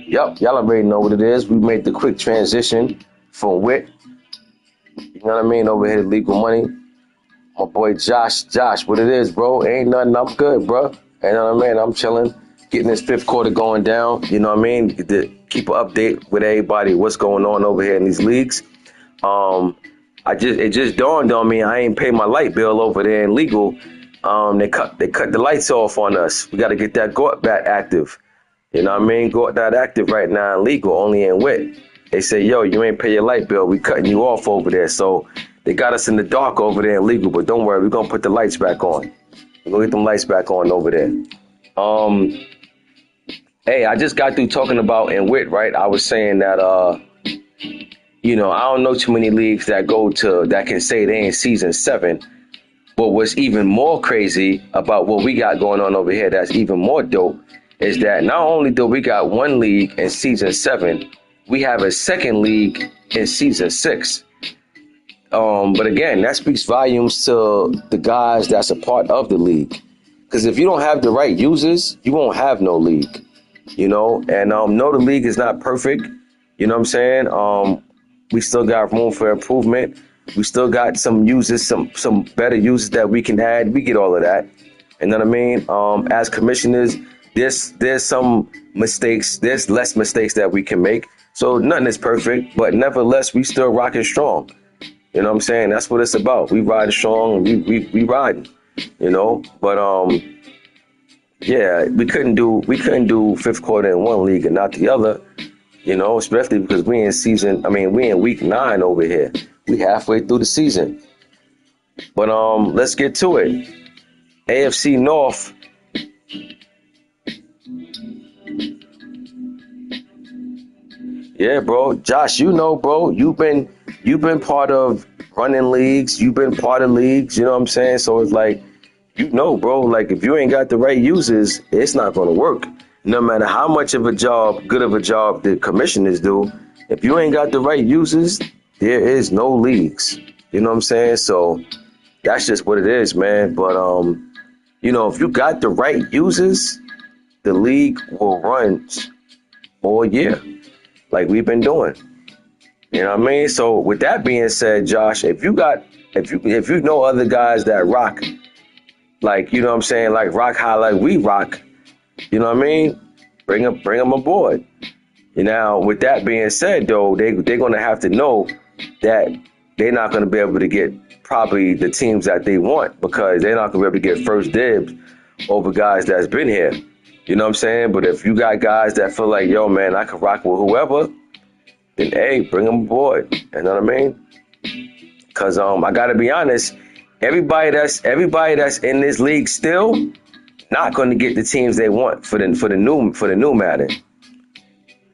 Yup, y'all already know what it is. We made the quick transition from Wit, you know what I mean, over here to Legal Money. My boy Josh, what it is, bro? Ain't nothing. I'm good, bro. You know what I mean? I'm chilling, getting this fifth quarter going down. You know what I mean? To keep an update with everybody, what's going on over here in these leagues. It just dawned on me I ain't paid my light bill over there in Legal. They cut the lights off on us. We got to get that GORT back active. You know what I mean? GORT not active right now in Legal, only in Wit. They say, yo, you ain't pay your light bill. We cutting you off over there. So they got us in the dark over there in Legal, but don't worry, we're gonna put the lights back on. We're gonna get them lights back on over there. Hey, I just got through talking about in Wit, right? I was saying that I don't know too many leagues that can say they in season 7. But what's even more crazy about what we got going on over here that's even more dope is that not only do we got one league in season 7, we have a second league in season 6. But again, that speaks volumes to the guys that's a part of the league. Because if you don't have the right users, you won't have no league, And no, the league is not perfect. You know what I'm saying? We still got room for improvement. We still got some users, some better users that we can add. We get all of that. You know what I mean? As commissioners, there's some mistakes. There's less mistakes that we can make. So nothing is perfect, but nevertheless, we still rocking strong. You know what I'm saying? That's what it's about. We riding strong. We riding. But yeah, we couldn't do fifth quarter in one league and not the other. Especially because we in week 9 over here. We halfway through the season. But let's get to it. AFC North. Yeah, bro. Josh, bro, you've been part of running leagues. You've been part of leagues. You know what I'm saying? So it's like, bro, like if you ain't got the right users, it's not going to work. No matter how much of a good of a job the commissioners do, if you ain't got the right users, there is no leagues. You know what I'm saying? So that's just what it is, man. But if you got the right users, the league will run all year, like we've been doing. You know what I mean? So with that being said, Josh, if you know other guys that rock, like, you know what I'm saying, like rock high like we rock, you know what I mean? Bring them aboard. Now, with that being said, though, they're going to have to know that they're not going to be able to get probably the teams that they want because they're not going to be able to get first dibs over guys that's been here. You know what I'm saying? But if you got guys that feel like, yo, man, I can rock with whoever, then, hey, bring them aboard. You know what I mean? Because I got to be honest, everybody that's in this league still not going to get the teams they want for the new Madden.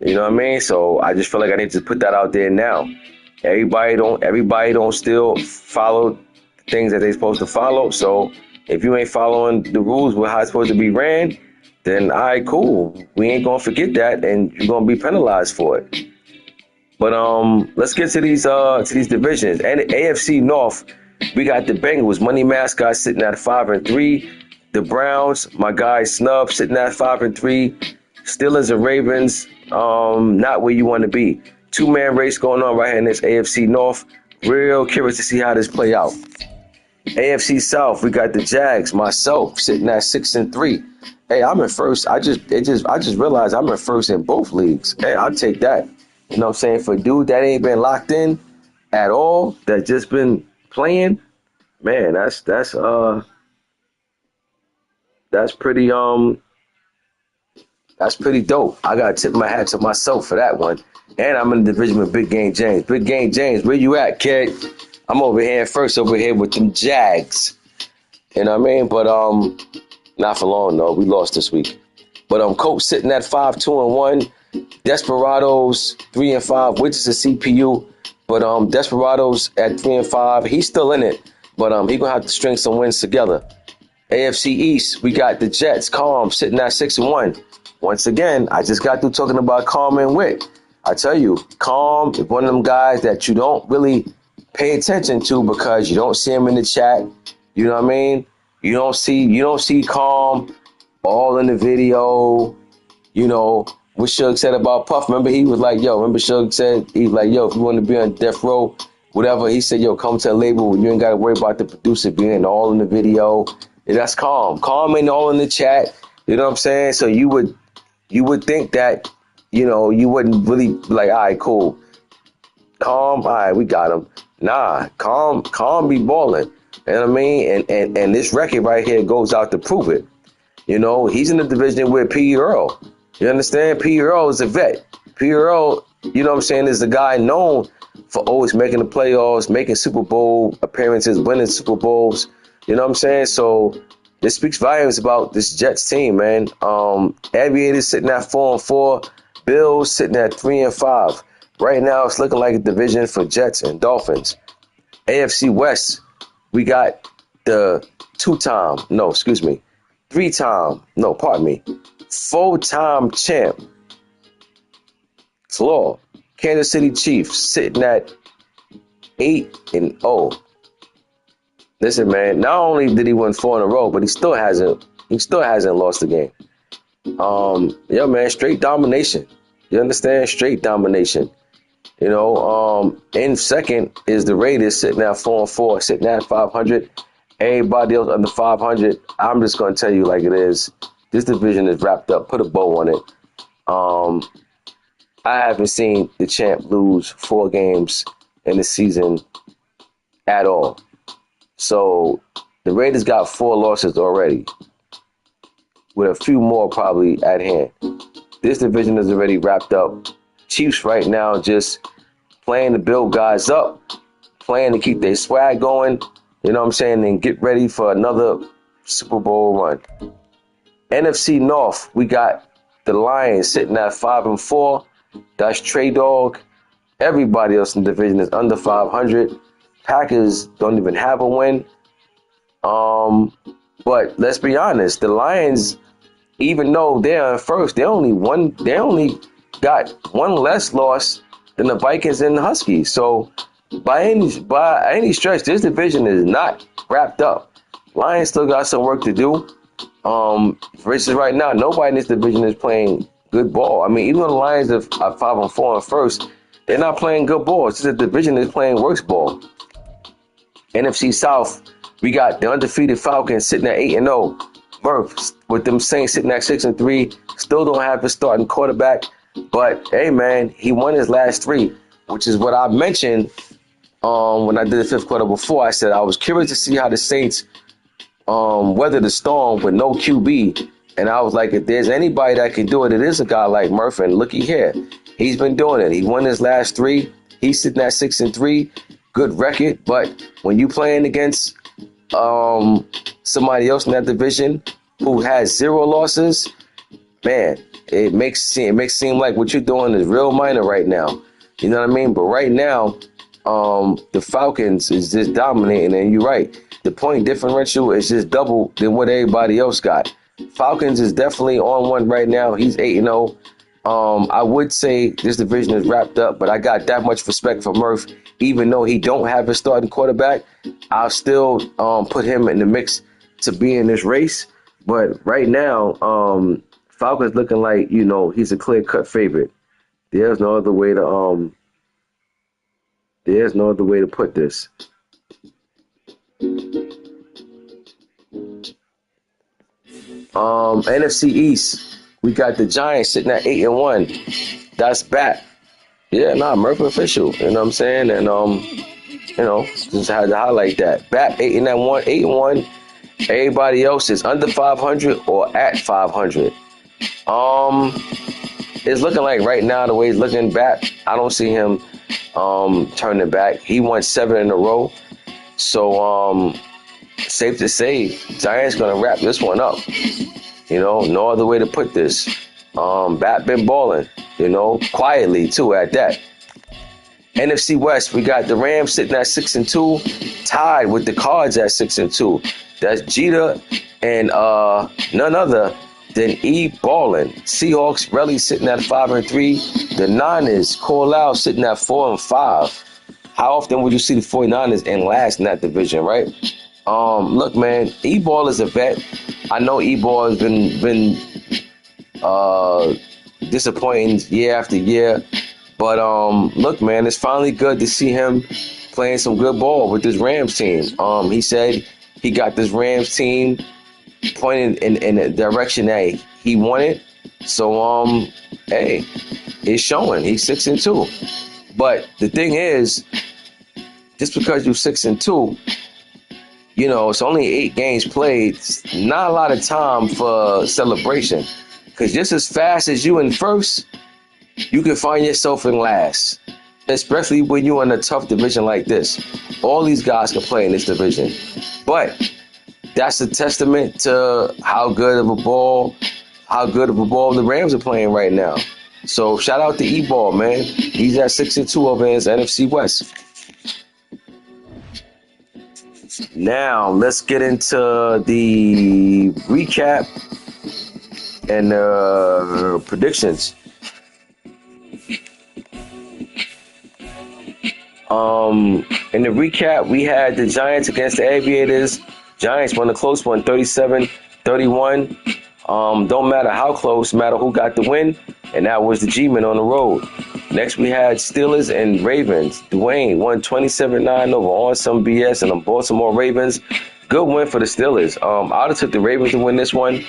You know what I mean? So I just feel like I need to put that out there now. Everybody don't still follow things that they're supposed to follow. So if you ain't following the rules with how it's supposed to be ran, then all right, cool. We ain't gonna forget that, and you're gonna be penalized for it. But let's get to these divisions. And the AFC North, we got the Bengals, Money Mascot sitting at 5-3. The Browns, my guy Snub sitting at 5-3. Steelers and Ravens, not where you want to be. 2-man race going on right here in this AFC North. Real curious to see how this play out. AFC South, we got the Jags, myself sitting at 6-3. Hey, I'm in first. I just realized I'm in first in both leagues. Hey, I'll take that. You know what I'm saying? For a dude that ain't been locked in at all, that just been playing, man, that's pretty dope. I gotta tip my hat to myself for that one. And I'm in the division with Big Game James. Big Game James, where you at, kid? I'm over here with them Jags. You know what I mean? But not for long though. We lost this week. But Coach sitting at 5-2-1. Desperados 3-5, which is a CPU. But Desperados at 3-5. He's still in it. But he gonna have to string some wins together. AFC East, we got the Jets, calm, sitting at 6-1. Once again, I just got through talking about Calm and Wick. I tell you, Calm is one of them guys that you don't really pay attention to because you don't see him in the chat. You know what I mean? You don't see Calm all in the video. You know, what Suge said about Puff. Remember, he was like, yo, Suge said, he was like, yo, if you want to be on Death Row, whatever, he said, yo, come to a label where you ain't got to worry about the producer being all in the video. Yeah, that's Calm. Calm ain't all in the chat. You know what I'm saying? So you would think that, you know, you wouldn't really be like, all right, cool. Calm, all right, we got him. Nah, Calm be balling. You know what I mean? And this record right here goes out to prove it. You know, he's in the division with P. Earl. You understand? P. Earl is a vet. P. Earl, you know what I'm saying, is the guy known for always making the playoffs, making Super Bowl appearances, winning Super Bowls. You know what I'm saying? So this speaks volumes about this Jets team, man. Aviators sitting at 4-4. Bills sitting at 3-5. Right now, it's looking like a division for Jets and Dolphins. AFC West, we got the full-time champ, Slaw, Kansas City Chiefs, sitting at 8-0. Listen, man, not only did he win 4 in a row, but he still hasn't lost a game. Yeah, man, straight domination. You understand? Straight domination. You know, in second is the Raiders sitting at 4-4, sitting at 500. Everybody else under 500. I'm just gonna tell you like it is. This division is wrapped up. Put a bow on it. I haven't seen the champ lose 4 games in the season at all. So the Raiders got 4 losses already, with a few more probably at hand. This division is already wrapped up. Chiefs right now just playing to build guys up, playing to keep their swag going, you know what I'm saying, and get ready for another Super Bowl run. NFC North, we got the Lions sitting at 5-4. That's Trey Dog. Everybody else in the division is under 500. Packers don't even have a win. But let's be honest, the Lions, even though they're in first, they only got 1 less loss than the Vikings and the Huskies. So by any stretch, this division is not wrapped up. Lions still got some work to do. For instance, right now, nobody in this division is playing good ball. I mean, even though the Lions are 5-4 in first, they're not playing good ball. It's just the division is playing worse ball. NFC South, we got the undefeated Falcons sitting at 8-0. Murph, with them Saints sitting at 6-3, still don't have a starting quarterback. But hey, man, he won his last 3, which is what I mentioned when I did the 5th quarter before. I said I was curious to see how the Saints weather the storm with no QB. And I was like, if there's anybody that can do it, it is a guy like Murph. And looky here, he's been doing it. He won his last 3. He's sitting at 6-3, good record. But when you playing against somebody else in that division who has 0 losses, man, it makes seem like what you're doing is real minor right now. You know what I mean? But right now, the Falcons is just dominating, and you're right. The point differential is just double than what everybody else got. Falcons is definitely on one right now. He's 8-0. I would say this division is wrapped up, but I got that much respect for Murph. Even though he don't have a starting quarterback, I'll still put him in the mix to be in this race. But right now, Falcons looking like, you know, he's a clear-cut favorite. There's no other way to put this. NFC East, we got the Giants sitting at 8-1. That's back. Yeah, Murph official. You know what I'm saying? And just had to highlight that. Back 8-1. Everybody else is under 500 or at 500. It's looking like right now, the way he's looking back, I don't see him turning back. He won 7 in a row. So safe to say, Giants gonna wrap this one up. You know, no other way to put this. Bat been balling, you know, quietly too at that. NFC West, we got the Rams sitting at 6-2, tied with the Cards at 6-2. That's Jeter and none other than E. Ballin. Seahawks really sitting at 5-3. The Niners, Cole out sitting at 4-5. How often would you see the 49ers in last in that division, right? Look, man, E-Ball is a vet. I know E-Ball has been disappointing year after year. But look, man, it's finally good to see him playing some good ball with this Rams team. He said he got this Rams team pointed in the direction that he wanted. So, hey, it's showing. He's 6-2. But the thing is, just because you're 6-2, you know, it's only 8 games played. Not a lot of time for celebration. Because just as fast as you in first, you can find yourself in last, especially when you're in a tough division like this. All these guys can play in this division. But that's a testament to how good of a ball the Rams are playing right now. So shout out to E-Ball, man. He's at 6-2 over in his NFC West. Now let's get into the recap and predictions. In the recap, we had the Giants against the Aviators. Giants won a close one, 37-31. Don't matter how close, matter who got the win, and that was the G-Men on the road. Next, we had Steelers and Ravens. Dwayne won 27-9 over On Some BS and the Baltimore Ravens. Good win for the Steelers. I would have took the Ravens to win this one.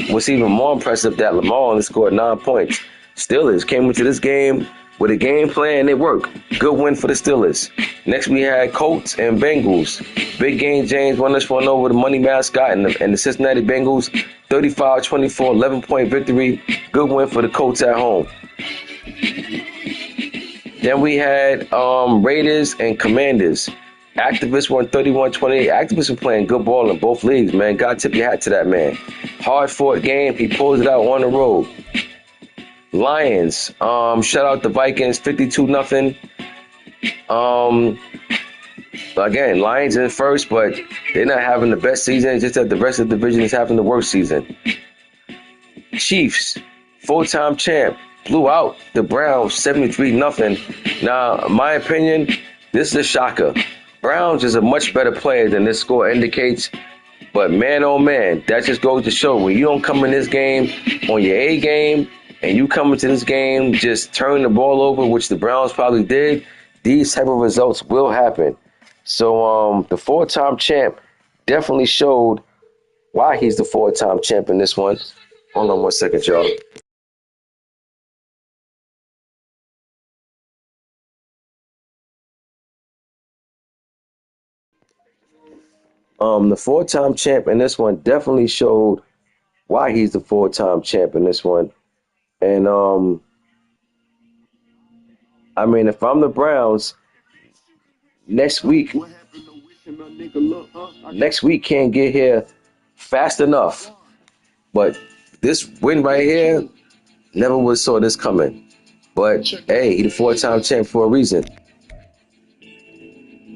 What's even more impressive that Lamar only scored 9 points. Steelers came into this game with a game plan, it worked. Good win for the Steelers. Next, we had Colts and Bengals. Big game, James won this one over the Money Mascot and the Cincinnati Bengals. 35-24, 11-point victory. Good win for the Colts at home. Then we had Raiders and Commanders. Activists won 31-28. Activists were playing good ball in both leagues, man. God tip your hat to that man. Hard-fought game. He pulls it out on the road. Lions, shout out the Vikings, 52-0. Again, Lions in first, but they're not having the best season. Just that the rest of the division is having the worst season. Chiefs, full-time champ, blew out the Browns, 73-0. Now, in my opinion, this is a shocker. Browns is a much better player than this score indicates. But man, oh man, that just goes to show when you don't come in this game on your A game, and you come into this game just turning the ball over, which the Browns probably did, these type of results will happen. So the 4-time champ definitely showed why he's the 4-time champ in this one. Hold on 1 second, y'all. The 4-time champ in this one definitely showed why he's the 4-time champ in this one. And I mean, if I'm the Browns, next week can't get here fast enough. But this win right here, never would saw this coming. But hey, he's the 4-time champ for a reason.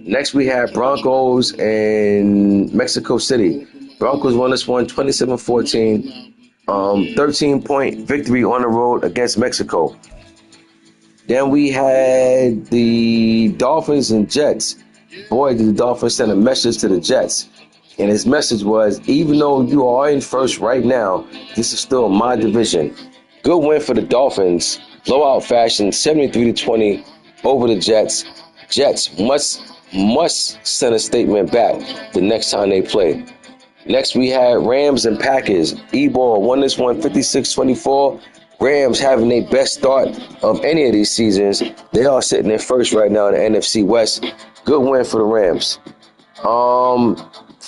Next, we have Broncos and Mexico City. Broncos won this one 27-14. 13-point victory on the road against Mexico. Then we had the Dolphins and Jets. Boy, did the Dolphins send a message to the Jets. And his message was, even though you are in first right now, this is still my division. Good win for the Dolphins. Blowout fashion, 73-20 over the Jets. Jets must send a statement back the next time they play. Next, we had Rams and Packers. E-Ball won this one 56-24. Rams having their best start of any of these seasons. They are sitting in first right now in the NFC West. Good win for the Rams.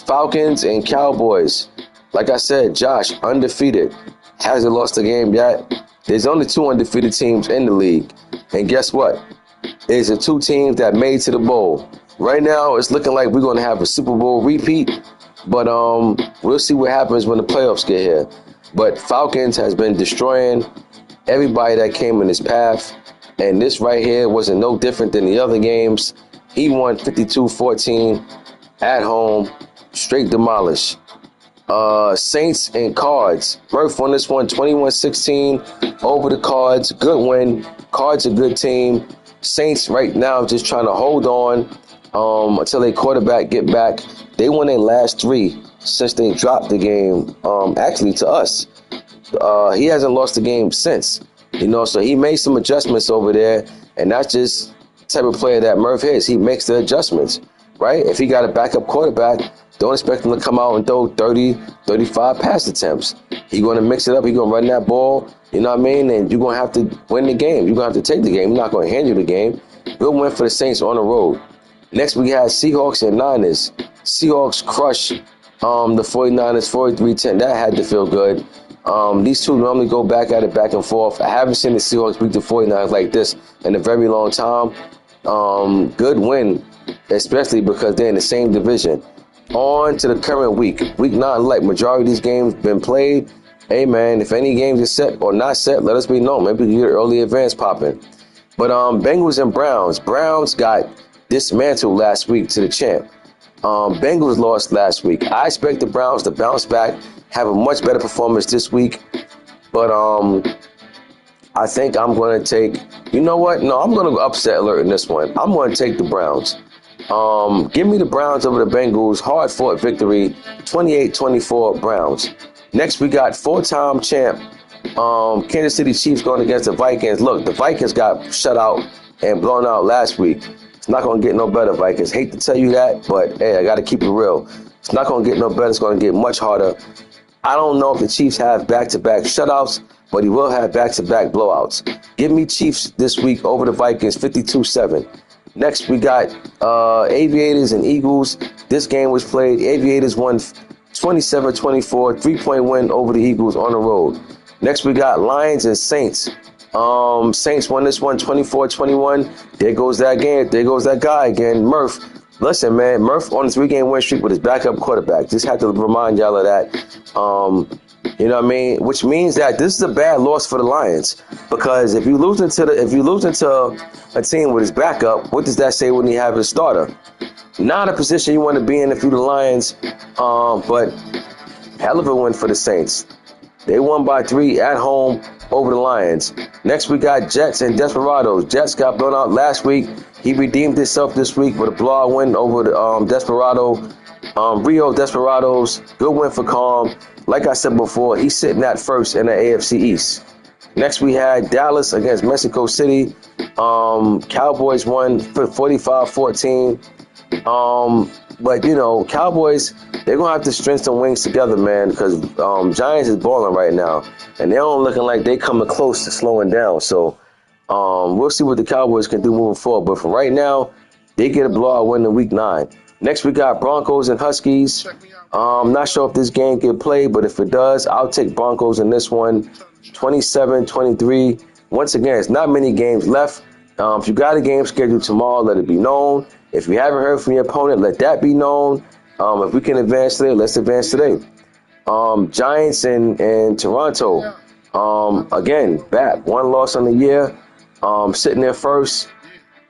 Falcons and Cowboys. Like I said, Josh, undefeated. Hasn't lost a game yet. There's only 2 undefeated teams in the league. And guess what? It's the 2 teams that made to the bowl. Right now, it's looking like we're going to have a Super Bowl repeat. But we'll see what happens when the playoffs get here. But Falcons has been destroying everybody that came in his path. And this right here wasn't no different than the other games. He won 52-14 at home, straight demolish. Saints and Cards. Murph won this one 21-16 over the Cards. Good win. Cards a good team. Saints right now just trying to hold on until their quarterback get back. They won their last 3 since they dropped the game, actually to us. He hasn't lost the game since. So he made some adjustments over there, and that's just the type of player that Murph is. He makes the adjustments, right? If he got a backup quarterback, don't expect him to come out and throw 30, 35 pass attempts. He's going to mix it up. He's going to run that ball, you know what I mean? And you're going to have to win the game. You're going to have to take the game. You're not going to hand you the game. Good win for the Saints on the road. Next, we had Seahawks and Niners. Seahawks crush the 49ers 43-10. That had to feel good. These two normally go back at it back and forth. I haven't seen the Seahawks beat the 49ers like this in a very long time. Good win, especially because they're in the same division. On to the current week. Week 9, like majority of these games been played. Hey, man, if any games are set or not set, let us be known. Maybe we get early advance popping. But Bengals and Browns. Browns got dismantled last week to the champ. Bengals lost last week. I expect the Browns to bounce back, have a much better performance this week. But I think I'm going to take, you know what? No, I'm going to upset alert in this one. I'm going to take the Browns. Give me the Browns over the Bengals. Hard-fought victory, 28-24 Browns. Next, we got 4-time champ Kansas City Chiefs going against the Vikings. Look, the Vikings got shut out and blown out last week. It's not going to get no better, Vikings. Hate to tell you that, but, hey, I got to keep it real. It's not going to get no better. It's going to get much harder. I don't know if the Chiefs have back-to-back shutouts, but he will have back-to-back blowouts. Give me Chiefs this week over the Vikings, 52-7. Next, we got Aviators and Eagles. This game was played. Aviators won 27-24, 3-point win over the Eagles on the road. Next, we got Lions and Saints. Saints won this one 24-21. There goes that game. There goes that guy again, Murph. Listen, man, Murph on a 3-game win streak with his backup quarterback. Just had to remind y'all of that. You know what I mean? Which means that this is a bad loss for the Lions, because if you lose into a team with his backup, what does that say when you have a starter? Not a position you want to be in if you're the Lions. But hell of a win for the Saints. They won by 3 at home over the Lions. Next, we got Jets and Desperados. Jets got blown out last week. He redeemed himself this week with a blowout win over the Rio Desperados. Good win for Calm. Like I said before, he's sitting at first in the AFC East. Next, we had Dallas against Mexico City. Cowboys won 45-14. But, Cowboys, they're going to have to string some wings together, man, because Giants is balling right now. And they're all looking like they coming close to slowing down. So we'll see what the Cowboys can do moving forward. But for right now, they get a blowout win in Week 9. Next, we got Broncos and Huskies. Not sure if this game get played, but if it does, I'll take Broncos in this one, 27-23. Once again, it's not many games left. If you got a game scheduled tomorrow, let it be known. If you haven't heard from your opponent, let that be known. If we can advance today, let's advance today. Giants and Toronto. Again, back. 1 loss on the year. Sitting there first.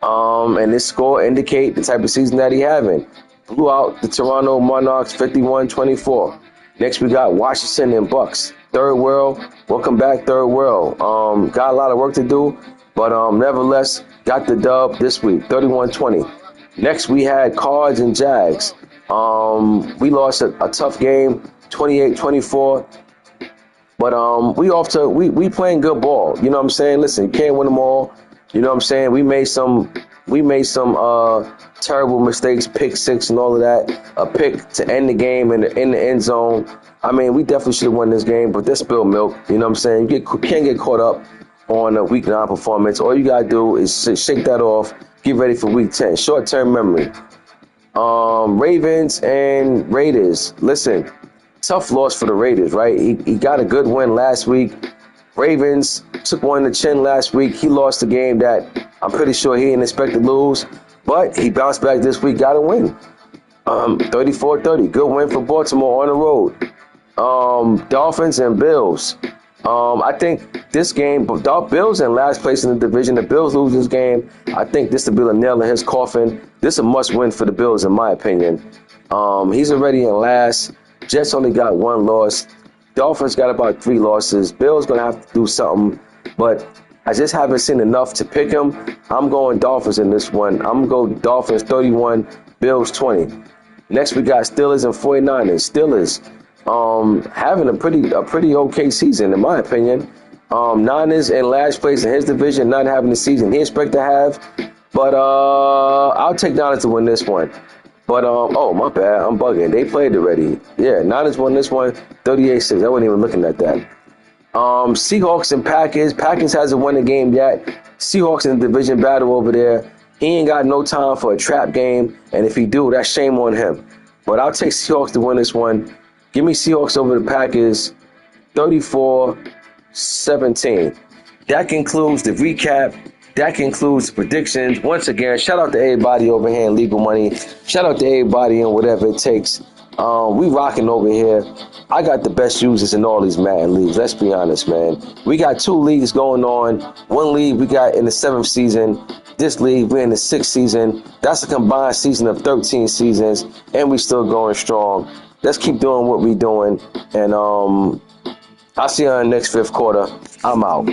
And this score indicate the type of season that he having. Blew out the Toronto Monarchs 51-24. Next, we got Washington and Bucks. Third World. Welcome back, Third World. Got a lot of work to do, but nevertheless, got the dub this week, 31-20. Next, we had Cards and Jags. We lost a tough game, 28-24. But we playing good ball. You know what I'm saying? Listen, you can't win them all. You know what I'm saying? We made some terrible mistakes, pick 6 and all of that. A pick to end the game in the end zone. I mean, we definitely should have won this game, but this spilled milk. You know what I'm saying? You can't get caught up on a Week 9 performance. All you got to do is shake that off, get ready for Week 10. Short-term memory. Ravens and Raiders. Listen, tough loss for the Raiders, right? He got a good win last week. Ravens took one in the chin last week. He lost a game that I'm pretty sure he didn't expect to lose, but he bounced back this week, got a win. 34-30. Good win for Baltimore on the road. Dolphins and Bills. I think this game, but the Bills in last place in the division. The Bills lose this game. I think this will be a nail in his coffin. This is a must win for the Bills, in my opinion. He's already in last. Jets only got one loss. Dolphins got about 3 losses. Bills gonna have to do something, but I just haven't seen enough to pick him. I'm going Dolphins in this one. I'm gonna go Dolphins 31, Bills 20. Next we got Steelers and 49ers. Steelers having a pretty okay season in my opinion. Niners in last place in his division, not having the season he expect to have. But I'll take Niners to win this one. But oh my bad, I'm bugging. They played already. Yeah, Niners won this one, 38-6. I wasn't even looking at that. Seahawks and Packers. Packers hasn't won a game yet. Seahawks in the division battle over there. He ain't got no time for a trap game, and if he do, that's shame on him. But I'll take Seahawks to win this one. Give me Seahawks over the Packers, 34-17. That concludes the recap. That concludes the predictions. Once again, shout out to everybody over here in Legal Money. Shout out to everybody in whatever it takes. We rocking over here. I got the best users in all these Madden leagues. Let's be honest, man. We got 2 leagues going on. One league we got in the 7th season. This league we're in the 6th season. That's a combined season of 13 seasons, and we still going strong. Let's keep doing what we doing, and I'll see you in the next 5th quarter. I'm out.